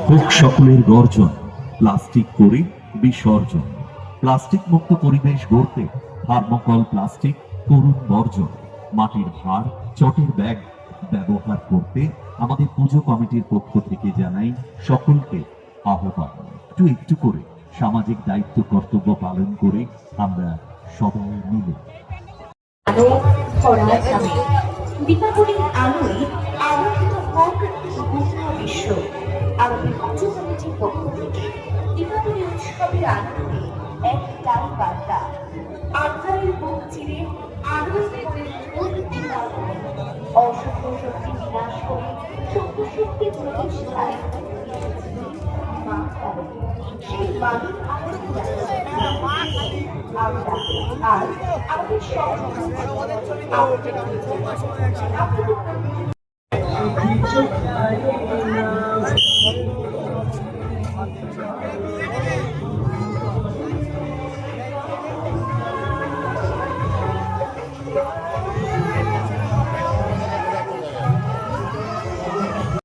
হোক সকলের গর্জন, প্লাস্টিক করে বিসর্জন। প্লাস্টিক মুক্ত পরিবেশ গড়তে থার্মোকল প্লাস্টিক করুন বর্জন। মাটির ভাঁড়, চটের ব্যাগ ব্যবহার করতে আমাদের পুজো কমিটির পক্ষ থেকে জানাই সকলকে আহ্বান। একটু একটু করে সামাজিক দায়িত্ব কর্তব্য পালন করে আমরা সবাই মিলে দীপাবলির আলোয় আলোকিত হোক বিশ্ব। আমাদের পুজো কমিটির পক্ষ থেকে দীপাবলি উৎসবের আনন্দে একটাই বার্তা, আন্ধারের বুক চিরে আলোর করে অশুভ শক্তি বিনাশ করে সত্য শক্তি প্রতিষ্ঠায় সেই বাণীর আমরা আর আমাদের সব